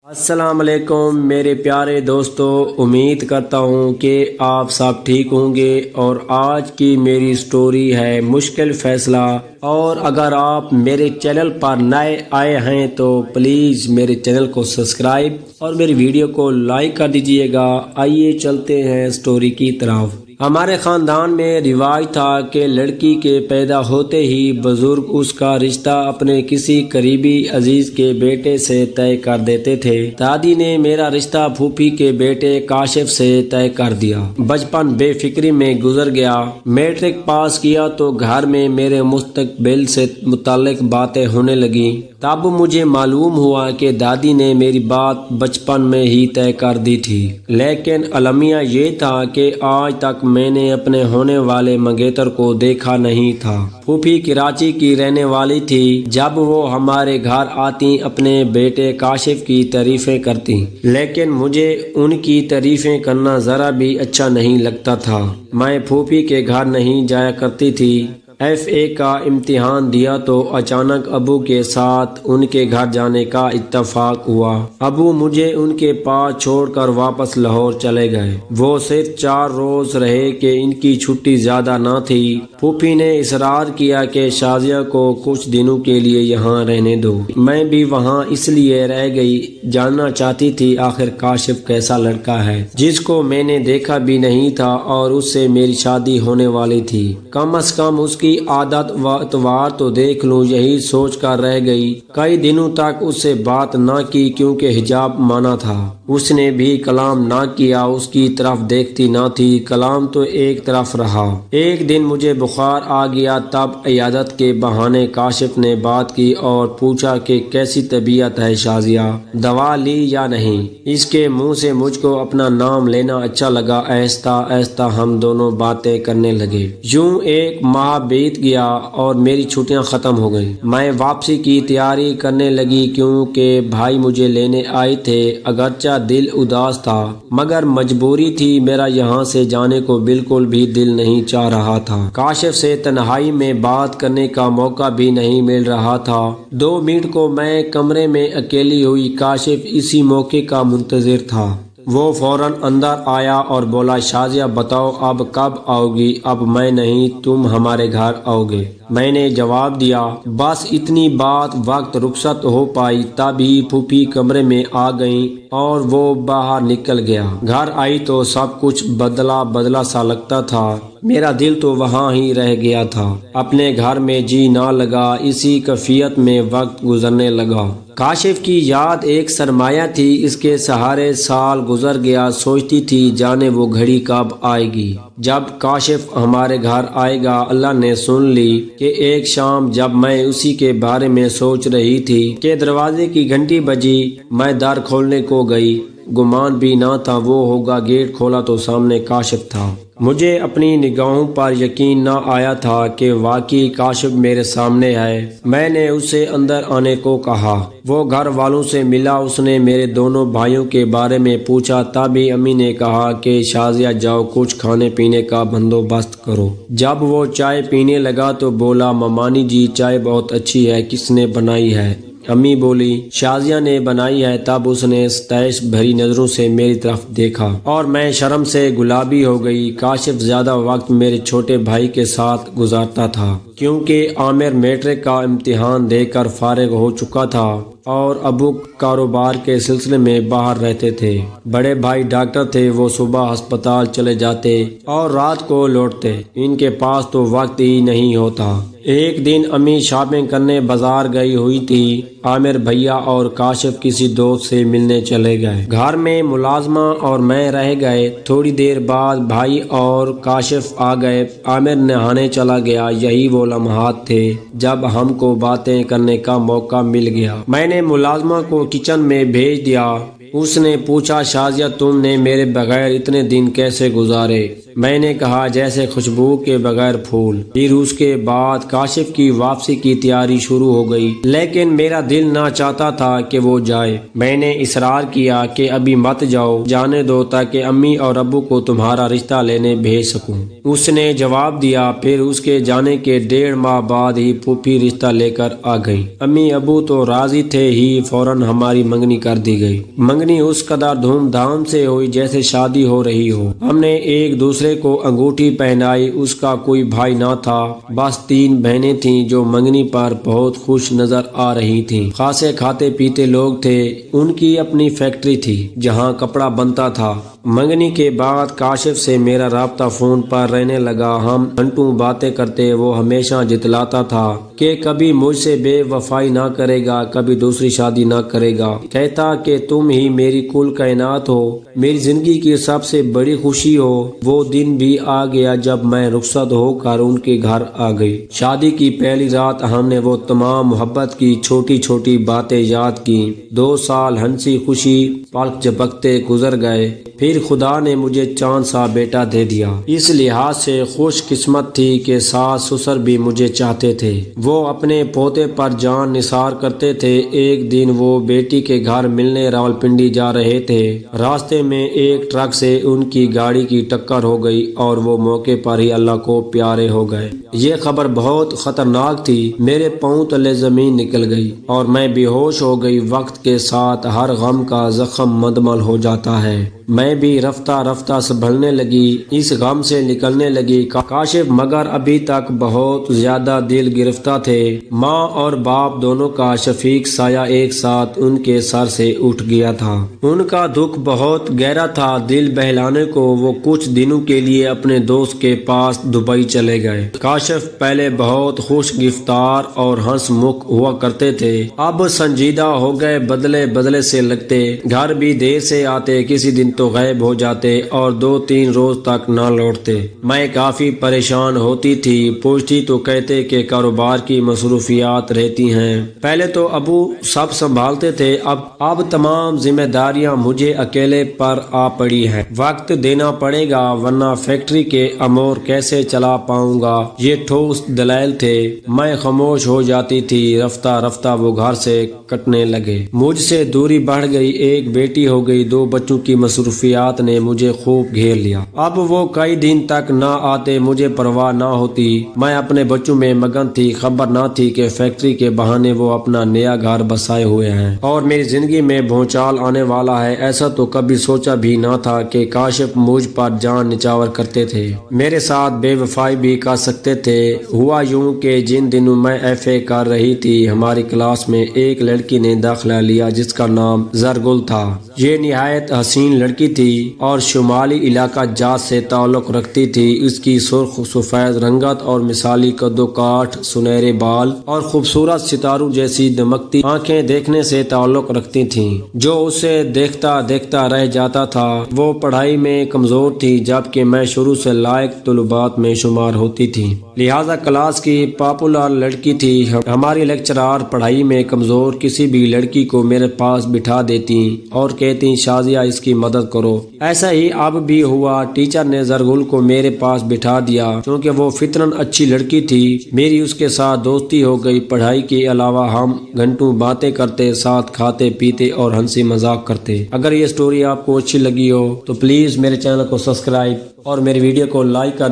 السلام علیکم میرے پیارے دوستو، امید کرتا ہوں کہ آپ سب ٹھیک ہوں گے۔ اور آج کی میری سٹوری ہے مشکل فیصلہ۔ اور اگر آپ میرے چینل پر نئے آئے ہیں تو پلیز میرے چینل کو سبسکرائب اور میری ویڈیو کو لائک کر دیجئے گا۔ آئیے چلتے ہیں سٹوری کی طرف۔ ہمارے خاندان میں رواج تھا کہ لڑکی کے پیدا ہوتے ہی بزرگ اس کا رشتہ اپنے کسی قریبی عزیز کے بیٹے سے طے کر دیتے تھے۔ دادی نے میرا رشتہ پھوپھی کے بیٹے کاشف سے طے کر دیا۔ بچپن بے فکری میں گزر گیا۔ میٹرک پاس کیا تو گھر میں میرے مستقبل سے متعلق باتیں ہونے لگیں۔ تب مجھے معلوم ہوا کہ دادی نے میری بات بچپن میں ہی طے کر دی تھی، لیکن المیہ یہ تھا کہ آج تک میں نے اپنے ہونے والے منگیتر کو دیکھا نہیں تھا۔ پھوپھی کراچی کی رہنے والی تھی۔ جب وہ ہمارے گھر آتی اپنے بیٹے کاشف کی تعریفیں کرتی، لیکن مجھے ان کی تعریفیں کرنا ذرا بھی اچھا نہیں لگتا تھا۔ میں پھوپھی کے گھر نہیں جایا کرتی تھی۔ FA کا امتحان دیا تو اچانک ابو کے ساتھ ان کے گھر جانے کا اتفاق ہوا۔ ابو مجھے ان کے پاس چھوڑ کر واپس لاہور چلے گئے۔ وہ صرف 4 روز رہے کہ ان کی چھٹی زیادہ نہ تھی۔ پھوپھی نے اصرار کیا کہ شازیہ کو کچھ دنوں کے لیے یہاں رہنے دو۔ میں بھی وہاں اس لیے رہ گئی، جاننا چاہتی تھی آخر کاشف کیسا لڑکا ہے جس کو میں نے دیکھا بھی نہیں تھا اور اس سے میری شادی ہونے والی تھی۔ کم از کم اس کی عادت و اتوار تو دیکھ لوں، یہی سوچ کر رہ گئی۔ کئی دنوں تک اس سے بات نہ کی کیونکہ حجاب مانا تھا۔ اس نے بھی کلام نہ کیا، اس کی طرف دیکھتی نہ تھی، کلام تو ایک طرف رہا۔ ایک دن مجھے بخار آ گیا، تب عیادت کے بہانے کاشف نے بات کی اور پوچھا کہ کیسی طبیعت ہے شازیہ، دوا لی یا نہیں۔ اس کے منہ سے مجھ کو اپنا نام لینا اچھا لگا۔ آہستہ آہستہ ہم دونوں باتیں کرنے لگے۔ یوں ایک ماہ بیت گیا اور میری چھٹیاں ختم ہو گئیں۔ میں واپسی کی تیاری کرنے لگی کیونکہ بھائی مجھے لینے آئے تھے۔ اگرچہ دل اداس تھا مگر مجبوری تھی، میرا یہاں سے جانے کو بالکل بھی دل نہیں چاہ رہا تھا۔ کاشف سے تنہائی میں بات کرنے کا موقع بھی نہیں مل رہا تھا۔ 2 منٹ کو میں کمرے میں اکیلی ہوئی۔ کاشف اسی موقع کا منتظر تھا۔ وہ فوراً اندر آیا اور بولا، شازیہ بتاؤ اب کب آؤ گی؟ اب میں نہیں، تم ہمارے گھر آؤ گے؟ میں نے جواب دیا، بس اتنی بات وقت رخصت ہو پائی تبھی پھوپھی کمرے میں آ گئیں اور وہ باہر نکل گیا۔ گھر آئی تو سب کچھ بدلا بدلا سا لگتا تھا۔ میرا دل تو وہاں ہی رہ گیا تھا۔ اپنے گھر میں جی نہ لگا، اسی کیفیت میں وقت گزرنے لگا۔ کاشف کی یاد ایک سرمایہ تھی، اس کے سہارے سال گزر گیا۔ سوچتی تھی جانے وہ گھڑی کب آئے گی جب کاشف ہمارے گھر آئے گا۔ اللہ نے سن لی کہ ایک شام جب میں اسی کے بارے میں سوچ رہی تھی کہ دروازے کی گھنٹی بجی۔ میں در کھولنے کو گئی، گمان بھی نہ تھا وہ ہوگا۔ گیٹ کھولا تو سامنے کاشف تھا۔ مجھے اپنی نگاہوں پر یقین نہ آیا تھا کہ واقعی کاشف میرے سامنے ہے۔ میں نے اسے اندر آنے کو کہا۔ وہ گھر والوں سے ملا۔ اس نے میرے دونوں بھائیوں کے بارے میں پوچھا۔ تبھی امی نے کہا کہ شازیہ جاؤ کچھ کھانے پینے کا بندوبست کرو۔ جب وہ چائے پینے لگا تو بولا، ممانی جی چائے بہت اچھی ہے، کس نے بنائی ہے؟ امی بولی، شازیہ نے بنائی ہے۔ تب اس نے ستائش بھری نظروں سے میری طرف دیکھا اور میں شرم سے گلابی ہو گئی۔ کاشف زیادہ وقت میرے چھوٹے بھائی کے ساتھ گزارتا تھا کیونکہ عامر میٹرک کا امتحان دے کر فارغ ہو چکا تھا اور ابو کاروبار کے سلسلے میں باہر رہتے تھے۔ بڑے بھائی ڈاکٹر تھے، وہ صبح ہسپتال چلے جاتے اور رات کو لوٹتے۔ ان کے پاس تو وقت ہی نہیں ہوتا۔ ایک دن امی شاپنگ کرنے بازار گئی ہوئی تھی۔ عامر بھیا اور کاشف کسی دوست سے ملنے چلے گئے۔ گھر میں ملازمہ اور میں رہ گئے۔ تھوڑی دیر بعد بھائی اور کاشف آ گئے۔ عامر نہانے چلا گیا۔ یہی وہ لمحات تھے جب ہم کو باتیں کرنے کا موقع مل گیا۔ میں نے ملازمہ کو کچن میں بھیج دیا۔ اس نے پوچھا شازیہ تم نے میرے بغیر اتنے دن کیسے گزارے؟ میں نے کہا جیسے خوشبو کے بغیر پھول۔ پھر اس کے بعد کاشف کی واپسی کی تیاری شروع ہو گئی، لیکن میرا دل نہ چاہتا تھا کہ وہ جائے۔ میں نے اصرار کیا کہ ابھی مت جاؤ، جانے دو تاکہ امی اور ابو کو تمہارا رشتہ لینے بھیج سکوں۔ اس نے جواب دیا۔ پھر اس کے جانے کے 1.5 ماہ بعد ہی پھوپھی رشتہ لے کر آ گئی۔ امی ابو تو راضی تھے ہی، فوراً ہماری منگنی کر دی گئی۔ منگنی اس قدر دھوم دھام سے ہوئی جیسے شادی ہو رہی ہو۔ ہم نے ایک دوسرے کو انگوٹھی پہنائی۔ اس کا کوئی بھائی نہ تھا، بس 3 بہنیں تھیں جو منگنی پر بہت خوش نظر آ رہی تھیں۔ خاصے کھاتے پیتے لوگ تھے، ان کی اپنی فیکٹری تھی جہاں کپڑا بنتا تھا۔ منگنی کے بعد کاشف سے میرا رابطہ فون پر رہنے لگا۔ ہم گھنٹوں باتیں کرتے۔ وہ ہمیشہ جتلاتا تھا کہ کبھی مجھ سے بے وفائی نہ کرے گا، کبھی دوسری شادی نہ کرے گا۔ کہتا کہ تم ہی میری کل کائنات ہو، میری زندگی کی سب سے بڑی خوشی ہو۔ وہ دن بھی آ گیا جب میں رخصت ہو کر ان کے گھر آ گئی۔ شادی کی پہلی رات ہم نے وہ تمام محبت کی چھوٹی چھوٹی باتیں یاد کی۔ 2 سال ہنسی خوشی پلک جھپکتے گزر گئے۔ پھر خدا نے مجھے چاند سا بیٹا دے دیا۔ اس لحاظ سے خوش قسمت تھی کہ ساس سسر بھی مجھے چاہتے تھے۔ وہ اپنے پوتے پر جان نثار کرتے تھے۔ ایک دن وہ بیٹی کے گھر ملنے راولپنڈی جا رہے تھے۔ راستے میں ایک ٹرک سے ان کی گاڑی کی ٹکر ہو گئی اور وہ موقع پر ہی اللہ کو پیارے ہو گئے۔ یہ خبر بہت خطرناک تھی۔ میرے پاؤں تلے زمین نکل گئی اور میں بے ہوش ہو گئی۔ وقت کے ساتھ ہر غم کا زخم مندمل ہو جاتا ہے۔ میں بھی رفتہ رفتہ سنبھلنے لگی، اس غم سے نکلنے لگی۔ کاشف مگر ابھی تک بہت زیادہ دل گرفتہ تھے۔ ماں اور باپ دونوں کا شفیق سایہ ایک ساتھ ان کے سر سے اٹھ گیا تھا۔ ان کا دکھ بہت گہرا تھا۔ دل بہلانے کو وہ کچھ دنوں کے لیے اپنے دوست کے پاس دبئی چلے گئے۔ کاشف پہلے بہت خوش گفتار اور ہنس مکھ ہوا کرتے تھے، اب سنجیدہ ہو گئے، بدلے بدلے سے لگتے۔ گھر بھی دیر سے آتے، کسی دن تو غائب ہو جاتے اور 2-3 روز تک نہ لوٹتے۔ میں کافی پریشان ہوتی تھی، پوچھتی تو کہتے کہ کاروبار کی مصروفیات رہتی ہیں۔ پہلے تو ابو سب سنبھالتے تھے، اب تمام ذمہ داریاں مجھے اکیلے پر آ پڑی ہیں۔ وقت دینا پڑے گا ورنہ فیکٹری کے امور کیسے چلا پاؤں گا، یہ ٹھوس دلائل تھے۔ میں خاموش ہو جاتی تھی۔ رفتہ رفتہ وہ گھر سے کٹنے لگے۔ مجھ سے دوری بڑھ گئی، ایک بیٹی ہو گئی، 2 بچوں کی مصروفیات نے مجھے خوب گھیر لیا۔ اب وہ کئی دن تک نہ آتے، مجھے پرواہ نہ ہوتی۔ میں اپنے بچوں میں مگن تھی، خبر نہ تھی کہ فیکٹری کے بہانے وہ اپنا نیا گھر بسائے ہوئے ہیں اور میری زندگی میں بھونچال آنے والا ہے۔ ایسا تو کبھی سوچا بھی نہ تھا کہ کاشف مجھ پر جان نچھاور کرتے تھے، میرے ساتھ بے وفائی بھی کر سکتے تھے۔ ہوا یوں کہ جن دنوں میں FA کر رہی تھی، ہماری کلاس میں ایک لڑکی نے داخلہ لیا جس کا نام زرگل تھا۔ یہ نہایت حسین لڑکی تھی اور شمالی علاقہ جات سے تعلق رکھتی تھی۔ اس کی سرخ سفید رنگت اور مثالی قد و کاٹ، سنہرے بال اور خوبصورت ستاروں جیسی دمکتی آنکھیں دیکھنے سے تعلق رکھتی تھیں۔ جو اسے دیکھتا دیکھتا رہ جاتا تھا۔ وہ پڑھائی میں کمزور تھی جبکہ میں شروع سے لائق طلبات میں شمار ہوتی تھی، لہذا کلاس کی پاپولر لڑکی تھی۔ ہماری لیکچرار پڑھائی میں کمزور کسی بھی لڑکی کو میرے پاس بٹھا دیتی اور کہتی شازیہ اس کی مدد کرو۔ ایسا ہی اب بھی ہوا۔ ٹیچر نے زرگل کو میرے پاس بٹھا دیا کیونکہ وہ فطرن اچھی لڑکی تھی۔ میری اس کے ساتھ دوستی ہو گئی۔ پڑھائی کے علاوہ ہم گھنٹوں باتیں کرتے، ساتھ کھاتے پیتے اور ہنسی مذاق کرتے۔ اگر یہ سٹوری آپ کو اچھی لگی ہو تو پلیز میرے چینل کو سبسکرائب اور میری ویڈیو کو لائک کر